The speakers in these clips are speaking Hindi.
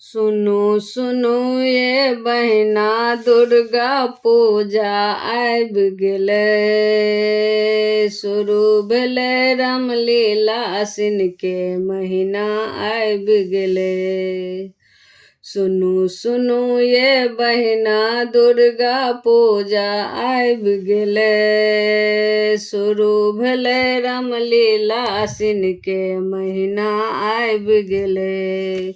सुनु सुनु ये बहिना दुर्गा पूजा आबि गेलै। शुरू भेलै रामलीला आसिन के महीना आबि गेलै। सुनु सुनु ये बहिना दुर्गा पूजा आबि गेलै। शुरू भेलै रामलीला आसिन के महीना आबि गेलै।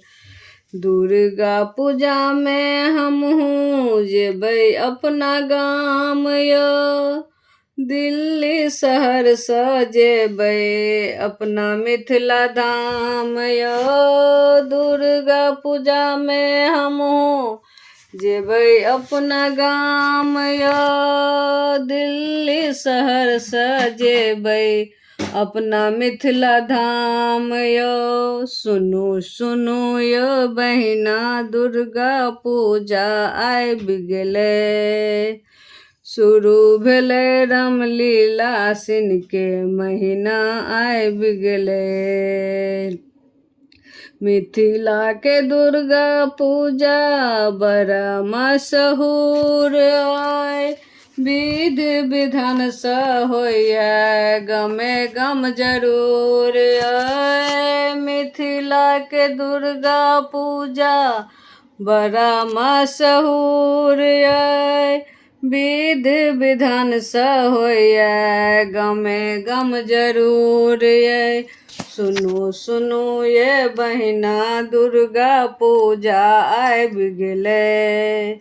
दुर्गा पूजा में हमहूँ जेबै अपना गाम यो। दिल्ली शहर सँ जेबै अपना मिथिला धाम यो। दुर्गा पूजा में हमहूँ जेबै अपना गाम यो। दिल्ली शहर सँ जेबै अपना मिथिला धाम यो। सुनु सुनु यो बहिना दुर्गा पूजा आबि गेलै। शुरू भेलै रामलीला आसिन के महीना आबि गेलै। मिथिला के दुर्गा पूजा बड़ा मशहूर अइ। विधि विधान सँ होइए गमे गम जरूर अइ। मिथिला के दुर्गा पूजा बड़ा मशहूर अइ। विधि विधान सँ होइए गमे गम जरूर अइ। सुनु सुनु ये बहिना दुर्गा पूजा आबि गेलै।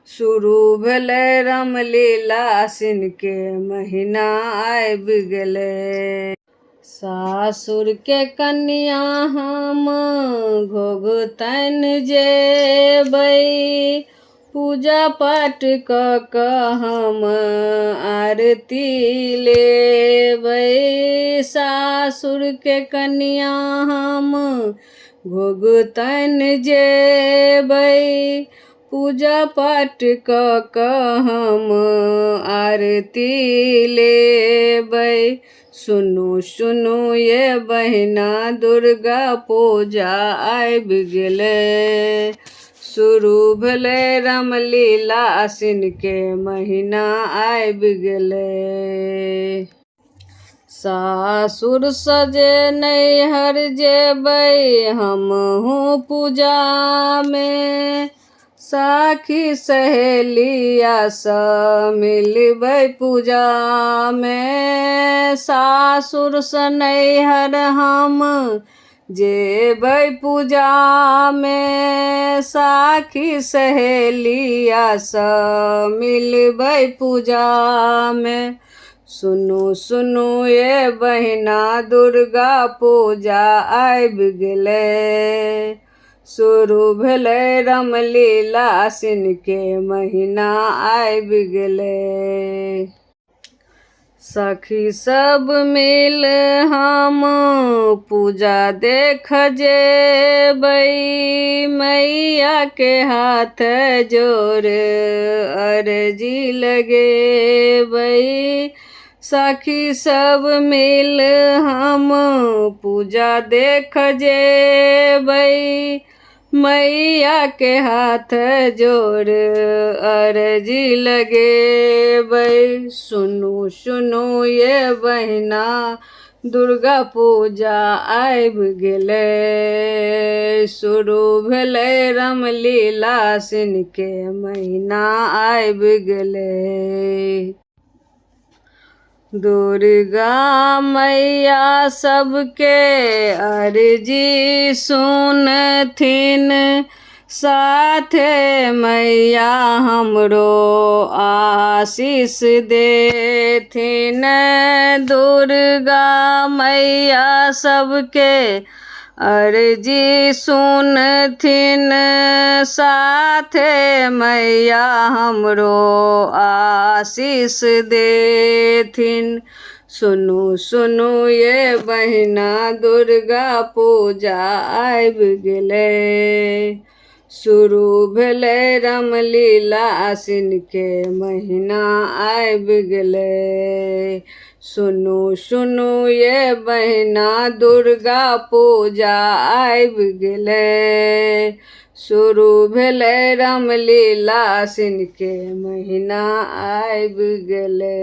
शुरू भेलै रामलीला आसिन के महीना आबि गेलै। सासुर के कन्या हम घोघतनि जेबै। पूजा पाठ कऽ कऽ हम आरती लेबै। सासुर के कन्या हम घोघतनि जेबै। पूजा पाठ कऽ कऽ हम आरती लेबै। सुनु सुनु ये बहिना दुर्गा पूजा आबि गेलै। शुरू भेलै रामलीला आसिन के महीना आबि गेलै। सासुर सँ जे नैहर जेबै हमहूँ पूजा में। साखी सहेलिया सँ मिलबै पूजा में। सासुर सँ नैहर हम जेबै पूजा में। साखी सहेलिया सँ मिलबै पूजा में। सुनु सुनु ये बहिना दुर्गा पूजा आबि गेलै। शुरू भेलै रामलीला आसिन के महीना आबि गेलै। सखी सब मिल हम पूजा देख जेबै। मैया के हाथ जोड़ अर्जी लगेबै। सखी सब मिल हम पूजा देख जेबै। मैया के हाथ जोड़ अर्जी लगेबै। सुनु सुनु ये बहिना दुर्गा पूजा आबि गेलै। शुरू भेलै रामलीला आसिन के महीना आबि गेलै। दुर्गा मैया सबके अर्जी सुनथिन। साथे मैया हमरो आशीष देथिन। दुर्गा मैया सबके अर्जी सुनथिन। साथे मैया हमरो आशीष देथिन। सुनु सुनु ये बहिना दुर्गा पूजा आबि गेलै। शुरू भेलै रामलीला आसिन के महीना आबि गेलै। सुनू सुनू ये बहिना दुर्गा पूजा आबि गेलै। शुरू भेलै रामलीला आसिन के महीना आबि गेलै।